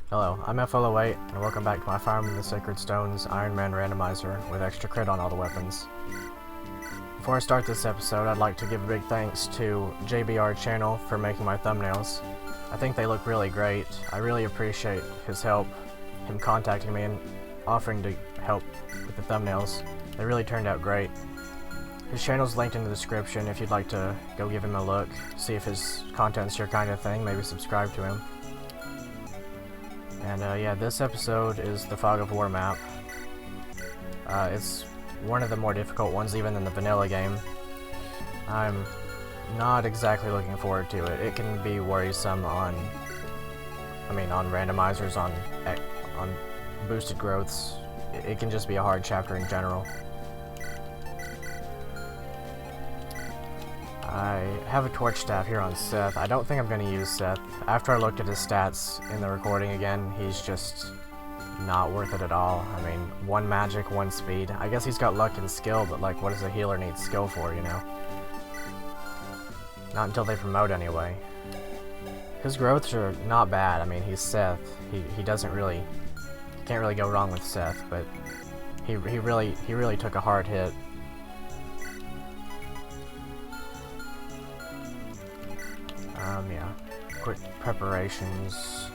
Hello, I'm FE8, and welcome back to my Farm in the Sacred Stones Ironman Randomizer with extra crit on all the weapons. Before I start this episode, I'd like to give a big thanks to JBR Channel for making my thumbnails. I think they look really great. I really appreciate his help, him contacting me and offering to help with the thumbnails. They really turned out great. His channel's linked in the description if you'd like to go give him a look, see if his content's your kind of thing, maybe subscribe to him. And yeah, this episode is the Fog of War map. It's one of the more difficult ones even in the vanilla game. I'm not exactly looking forward to it. It can be worrisome on randomizers, on boosted growths. It can just be a hard chapter in general. I have a torch staff here on Seth. I don't think I'm going to use Seth. After I looked at his stats in the recording again, he's just not worth it at all. I mean, 1 magic, 1 speed. I guess he's got luck and skill, but like, what does a healer need skill for, you know? Not until they promote anyway. His growths are not bad. I mean, he's Seth. He doesn't really, can't really go wrong with Seth, but he really took a hard hit. Yeah, quick preparations.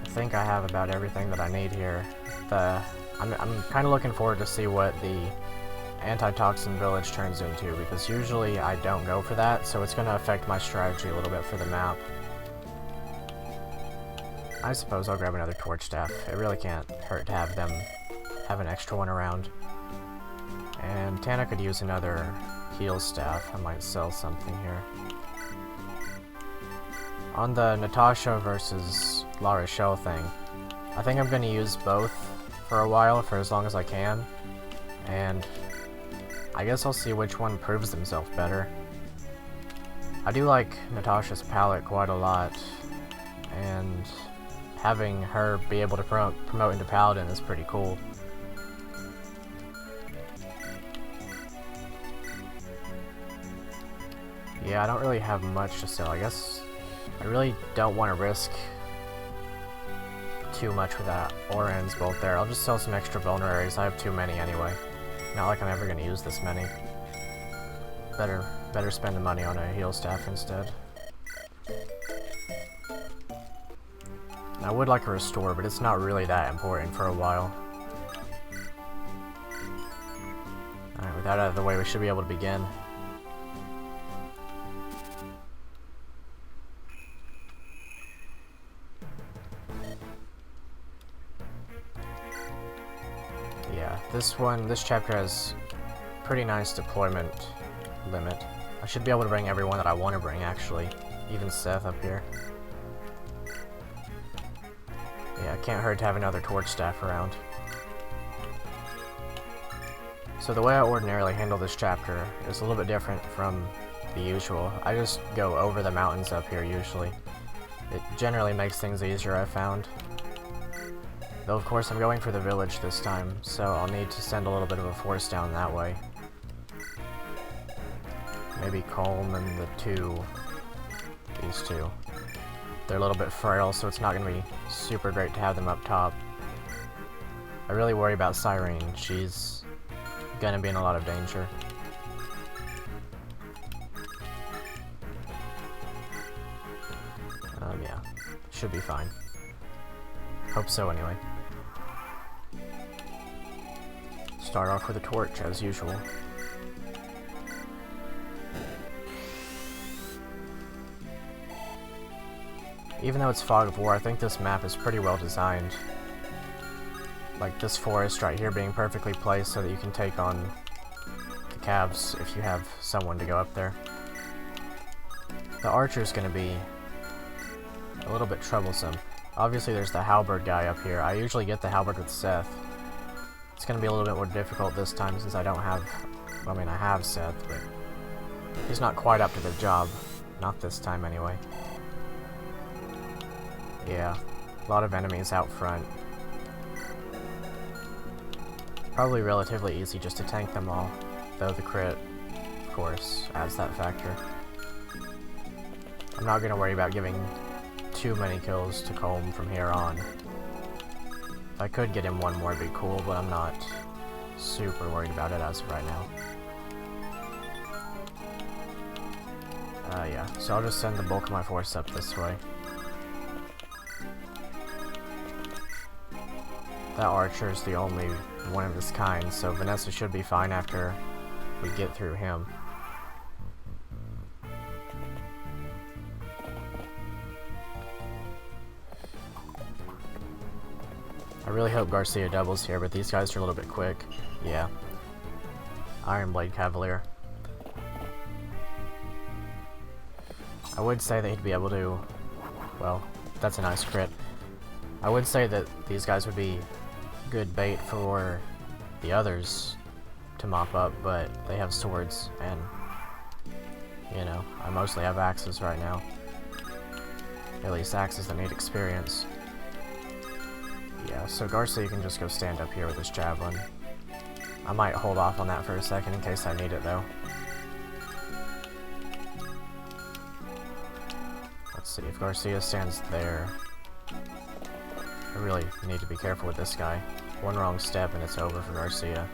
I think I have about everything that I need here. I'm kind of looking forward to see what the antitoxin village turns into, because usually I don't go for that, so it's going to affect my strategy a little bit for the map. I suppose I'll grab another torch staff. It really can't hurt to have them have an extra one around. And Tana could use another heal staff. I might sell something here. On the Natasha versus La Rochelle thing, I think I'm going to use both for a while, for as long as I can, and I guess I'll see which one proves themselves better. I do like Natasha's palette quite a lot, and having her be able to promote into Paladin is pretty cool. Yeah, I don't really have much to sell. I guess I really don't want to risk too much with that Oran's bolt there. I'll just sell some extra vulneraries. I have too many anyway. Not like I'm ever going to use this many. Better spend the money on a heal staff instead. I would like a restore, but it's not really that important for a while. Alright, with that out of the way, we should be able to begin. Yeah, this chapter has pretty nice deployment limit. I should be able to bring everyone that I want to bring, actually. Even Seth up here. Yeah, it can't hurt to have another torch staff around. So the way I ordinarily handle this chapter is a little bit different from the usual. I just go over the mountains up here usually. It generally makes things easier, I've found. Though of course I'm going for the village this time, so I'll need to send a little bit of a force down that way. Maybe Colm and these two. They're a little bit frail, so it's not going to be super great to have them up top. I really worry about Cyrene. She's going to be in a lot of danger. Yeah, should be fine. Hope so anyway. Start off with a torch as usual. Even though it's Fog of War, I think this map is pretty well designed. Like this forest right here being perfectly placed so that you can take on the calves if you have someone to go up there. The archer's going to be a little bit troublesome. Obviously there's the halberd guy up here. I usually get the halberd with Seth. It's going to be a little bit more difficult this time since I don't have... I mean, I have Seth, but he's not quite up to the job. Not this time anyway. Yeah, a lot of enemies out front. Probably relatively easy just to tank them all, though the crit, of course, adds that factor. I'm not going to worry about giving too many kills to Colm from here on. If I could get him one more, it'd be cool, but I'm not super worried about it as of right now. Yeah, so I'll just send the bulk of my force up this way. That archer is the only one of his kind, so Vanessa should be fine after we get through him. I really hope Garcia doubles here, but these guys are a little bit quick. Yeah. Iron Blade Cavalier. I would say that he'd be able to... Well, that's a nice crit. I would say that these guys would be good bait for the others to mop up, but they have swords, and, you know, I mostly have axes right now. At least axes that need experience. Yeah, so Garcia can just go stand up here with his javelin. I might hold off on that for a second in case I need it, though. Let's see, if Garcia stands there... I really need to be careful with this guy. One wrong step and it's over for Garcia.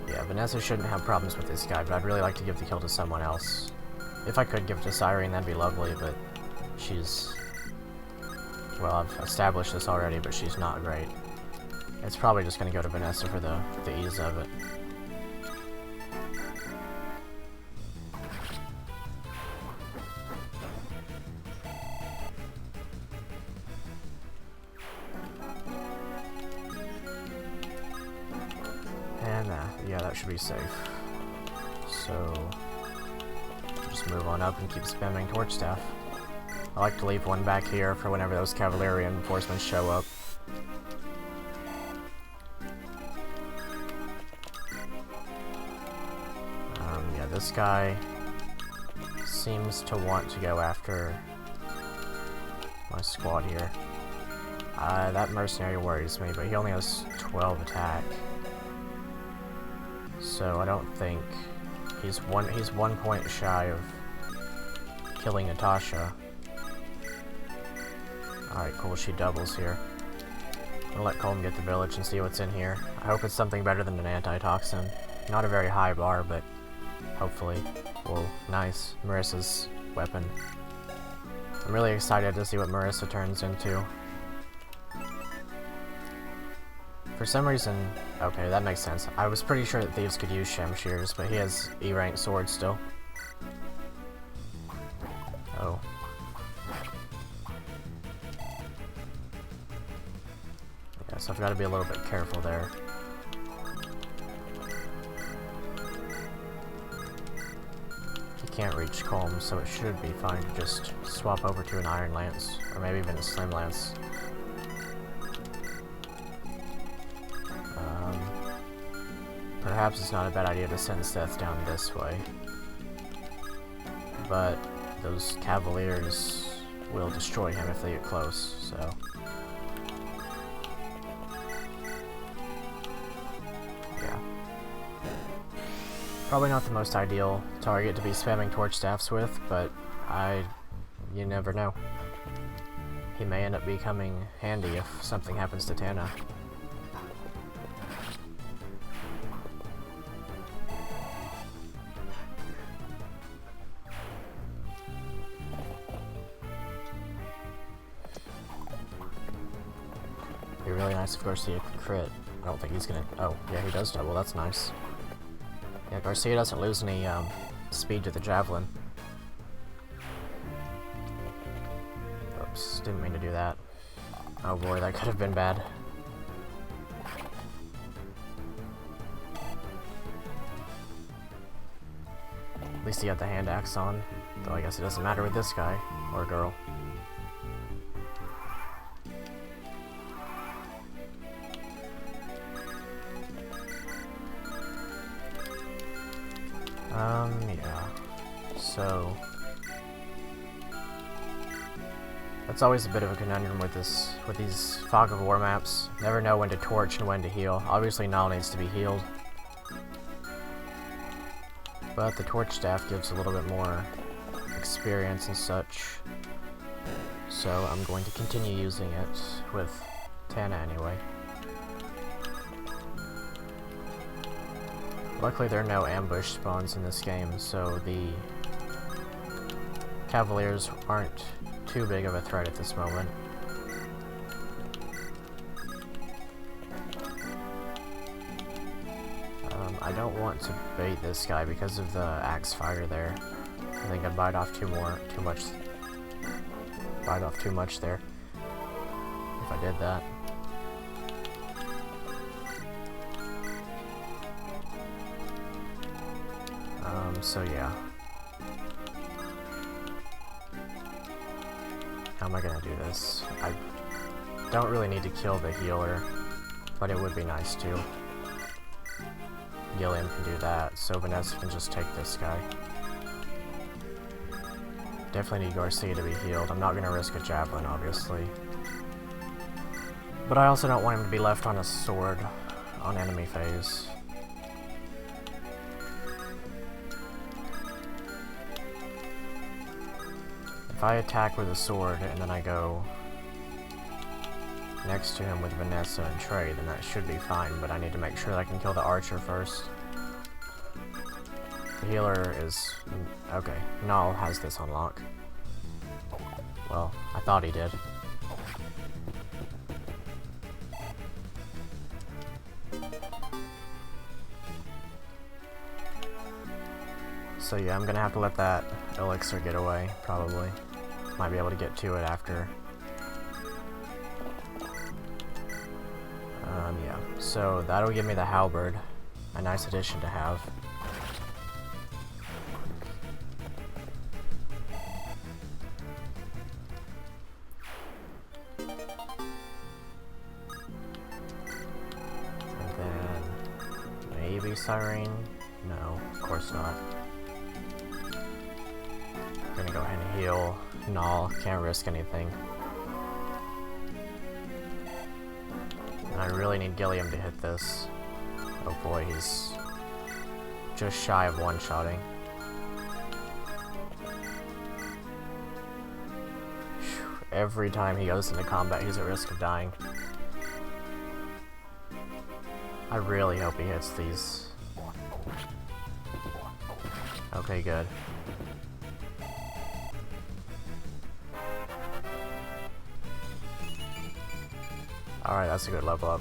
Yeah, Vanessa shouldn't have problems with this guy, but I'd really like to give the kill to someone else. If I could give it to Cyrene, that'd be lovely, but she's... Well, I've established this already, but she's not great. It's probably just going to go to Vanessa for the ease of it. And yeah, that should be safe. So, just move on up and keep spamming Torch Staff. I like to leave one back here for whenever those cavalry reinforcements show up. Yeah, this guy seems to want to go after my squad here. That mercenary worries me, but he only has 12 attack. So I don't think he's one point shy of killing Natasha. Alright, cool, she doubles here. I'm gonna let Colm get the village and see what's in here. I hope it's something better than an antitoxin. Not a very high bar, but hopefully. Whoa, nice. Marissa's weapon. I'm really excited to see what Marissa turns into. For some reason... Okay, that makes sense. I was pretty sure that thieves could use Shamshears, but he has E-rank swords still. Oh. Yeah, so I've got to be a little bit careful there. He can't reach Colm, so it should be fine to just swap over to an Iron Lance, or maybe even a Slim Lance. Perhaps it's not a bad idea to send Seth down this way. But those Cavaliers will destroy him if they get close, so... Yeah. Probably not the most ideal target to be spamming Torch Staffs with, but you never know. He may end up becoming handy if something happens to Tana. Be really nice if Garcia could crit. I don't think he's gonna... Oh, yeah, he does double. That's nice. Yeah, Garcia doesn't lose any speed to the javelin. Oops, didn't mean to do that. Oh boy, that could have been bad. At least he got the hand axe on. Though I guess it doesn't matter with this guy. Or girl. Yeah. So... That's always a bit of a conundrum with these Fog of War maps. Never know when to torch and when to heal. Obviously Null needs to be healed. but the torch staff gives a little bit more experience and such, so I'm going to continue using it with Tana anyway. Luckily there are no ambush spawns in this game, so the Cavaliers aren't too big of a threat at this moment. I don't want to bait this guy because of the axe fire there. I think I'd bite off too much there if I did that. So yeah. How am I gonna do this? I don't really need to kill the healer, but it would be nice to. Gilliam can do that, so Vanessa can just take this guy. Definitely need Garcia to be healed. I'm not going to risk a javelin, obviously. But I also don't want him to be left on a sword on enemy phase. If I attack with a sword and then I go next to him with Vanessa and Trey, then that should be fine, but I need to make sure that I can kill the archer first. The healer is... okay, Null has this on lock. Well, I thought he did. So yeah, I'm gonna have to let that elixir get away, probably. Might be able to get to it after. Yeah, so that'll give me the halberd, a nice addition to have. And then maybe Siren? No, of course not. Gonna go ahead and heal Null, can't risk anything. I really need Gilliam to hit this. Oh boy, he's just shy of one-shotting. Every time he goes into combat, he's at risk of dying. I really hope he hits these. Okay, good. Alright, that's a good level up.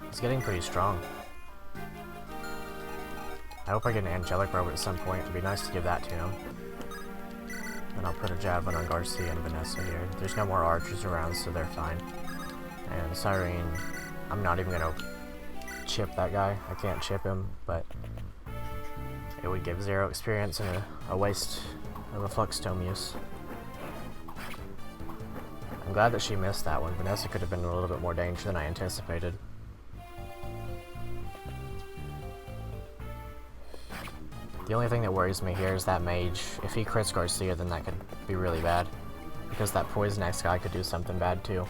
He's getting pretty strong. I hope I get an angelic robe at some point. It'd be nice to give that to him. And I'll put a javelin on Garcia and Vanessa here. There's no more archers around, so they're fine. And Cyrene, I'm not even gonna chip that guy. I can't chip him, but it would give 0 experience and a waste of a flux tome use. I'm glad that she missed that one. Vanessa could have been in a little bit more danger than I anticipated. The only thing that worries me here is that mage. If he crits Garcia, then that could be really bad. Because that poison X guy could do something bad too.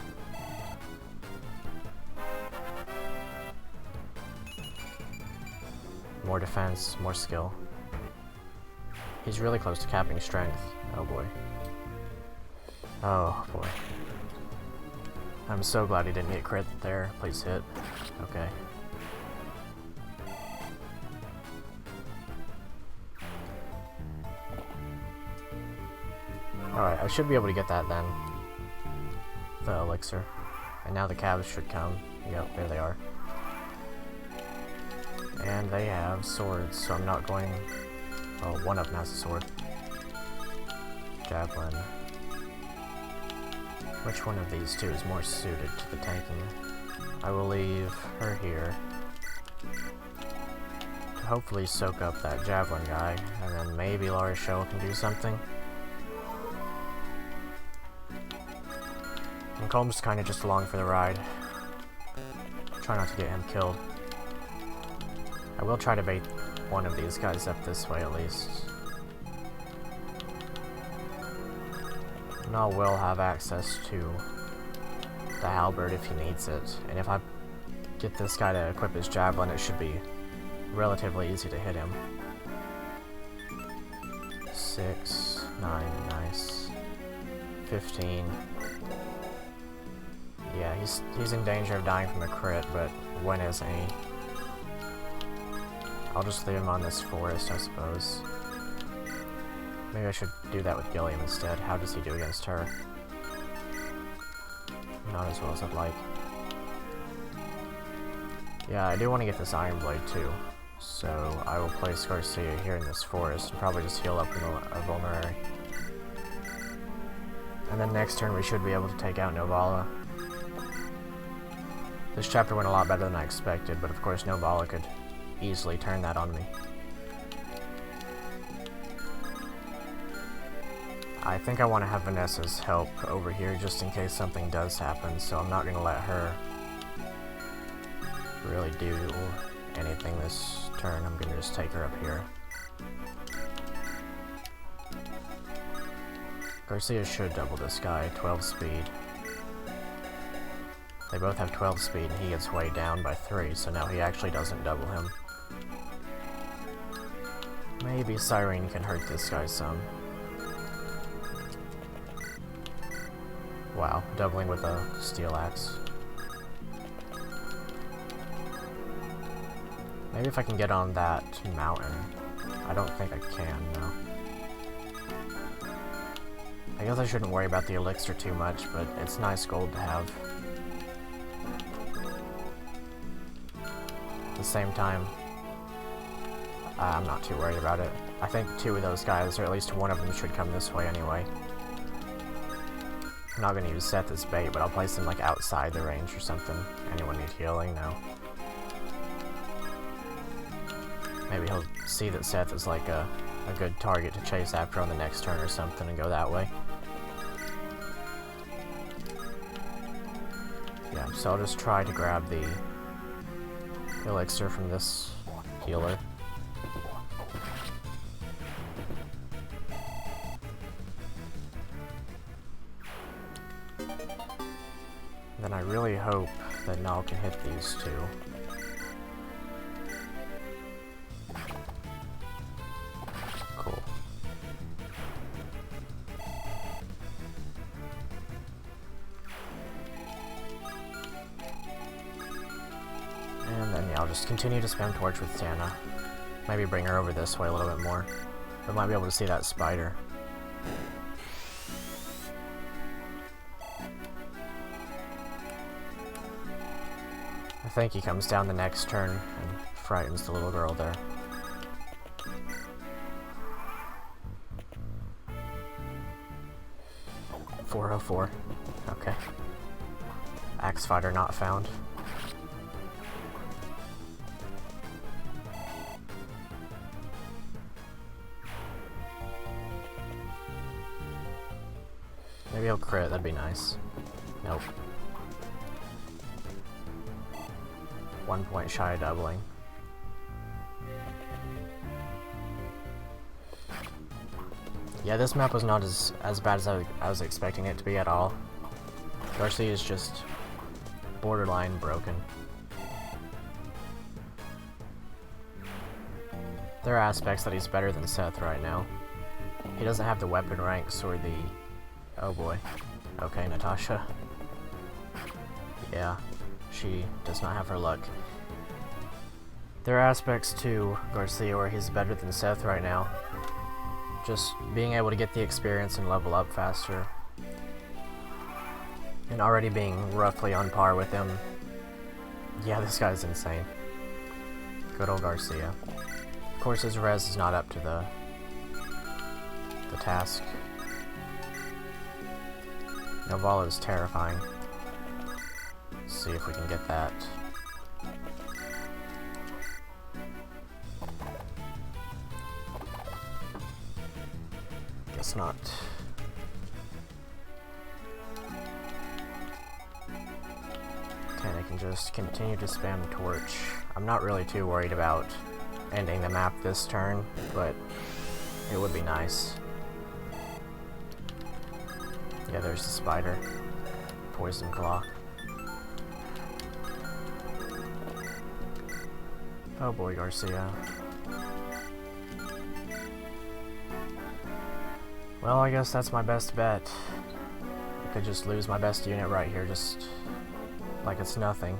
More defense, more skill. He's really close to capping strength. Oh boy. Oh boy. I'm so glad he didn't get crit there. Please hit. Okay. Alright, I should be able to get that then. The elixir. And now the calves should come. Yep, there they are. And they have swords, so I'm not going... oh, one of them has a sword. Javelin. Which one of these two is more suited to the tanking? I will leave her here to hopefully soak up that javelin guy, and then maybe La Rochelle can do something. And Colm's kind of just along for the ride. Try not to get him killed. I will try to bait one of these guys up this way at least. Null will have access to the halberd if he needs it, and if I get this guy to equip his javelin, it should be relatively easy to hit him. 6, 9, nice. 15. Yeah, he's in danger of dying from a crit, but when isn't he? I'll just leave him on this forest, I suppose. Maybe I should do that with Gilliam instead. How does he do against her? Not as well as I'd like. Yeah, I do want to get this Iron Blade too, so I will place Garcia here in this forest and probably just heal up in a vulnerary. And then next turn we should be able to take out Novala. This chapter went a lot better than I expected, but of course Novala could easily turn that on me. I think I want to have Vanessa's help over here just in case something does happen, so I'm not going to let her really do anything this turn. I'm going to just take her up here. Garcia should double this guy, 12 speed. They both have 12 speed and he gets weighed down by 3, so now he actually doesn't double him. Maybe Cyrene can hurt this guy some. Wow, doubling with a steel axe. Maybe if I can get on that mountain. I don't think I can, no. I guess I shouldn't worry about the elixir too much, but it's nice gold to have. At the same time, I'm not too worried about it. I think 2 of those guys, or at least one of them, should come this way anyway. I'm not going to use Seth as bait, but I'll place him like outside the range or something. Anyone need healing? No. Maybe he'll see that Seth is like a good target to chase after on the next turn or something and go that way. Yeah, so I'll just try to grab the elixir from this healer. Then I really hope that Nal can hit these 2. Cool. And then yeah, I'll just continue to spam torch with Tana. Maybe bring her over this way a little bit more. I might be able to see that spider. I think he comes down the next turn and frightens the little girl there. .404. Okay. Axe fighter not found. Maybe he'll crit, that'd be nice. Nope. 1 point shy of doubling. Yeah, this map was not as bad as I was expecting it to be at all. Garcia is just borderline broken. There are aspects that he's better than Seth right now. He doesn't have the weapon ranks or the... Oh boy. Okay, Natasha. Yeah, she does not have her luck. There are aspects to Garcia where he's better than Seth right now. Just being able to get the experience and level up faster. And already being roughly on par with him. Yeah, this guy's insane. Good old Garcia. Of course his res is not up to the task. Novala is terrifying. Let's see if we can get that. Guess not. Tana can just continue to spam torch. I'm not really too worried about ending the map this turn, but it would be nice. Yeah, there's the spider. Poison claw. Oh boy, Garcia. Well, I guess that's my best bet. I could just lose my best unit right here, just like it's nothing.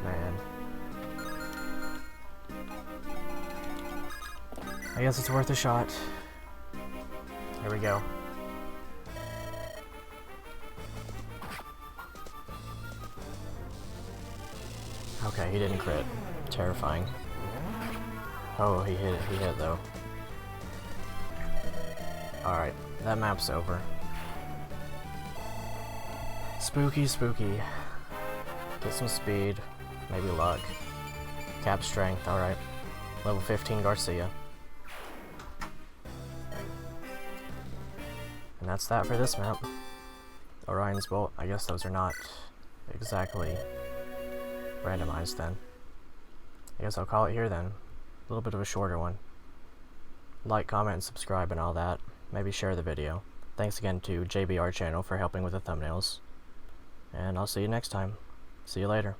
Man. I guess it's worth a shot. Here we go. Okay, he didn't crit. Terrifying. Oh, he hit though. Alright, that map's over. Spooky, spooky. Get some speed, maybe luck. Cap strength, alright. Level 15 Garcia. And that's that for this map. Orion's Bolt, I guess those are not exactly randomized then. I guess I'll call it here then. A little bit of a shorter one. Like, comment, and subscribe and all that. Maybe share the video. Thanks again to JBR Channel for helping with the thumbnails. And I'll see you next time. See you later.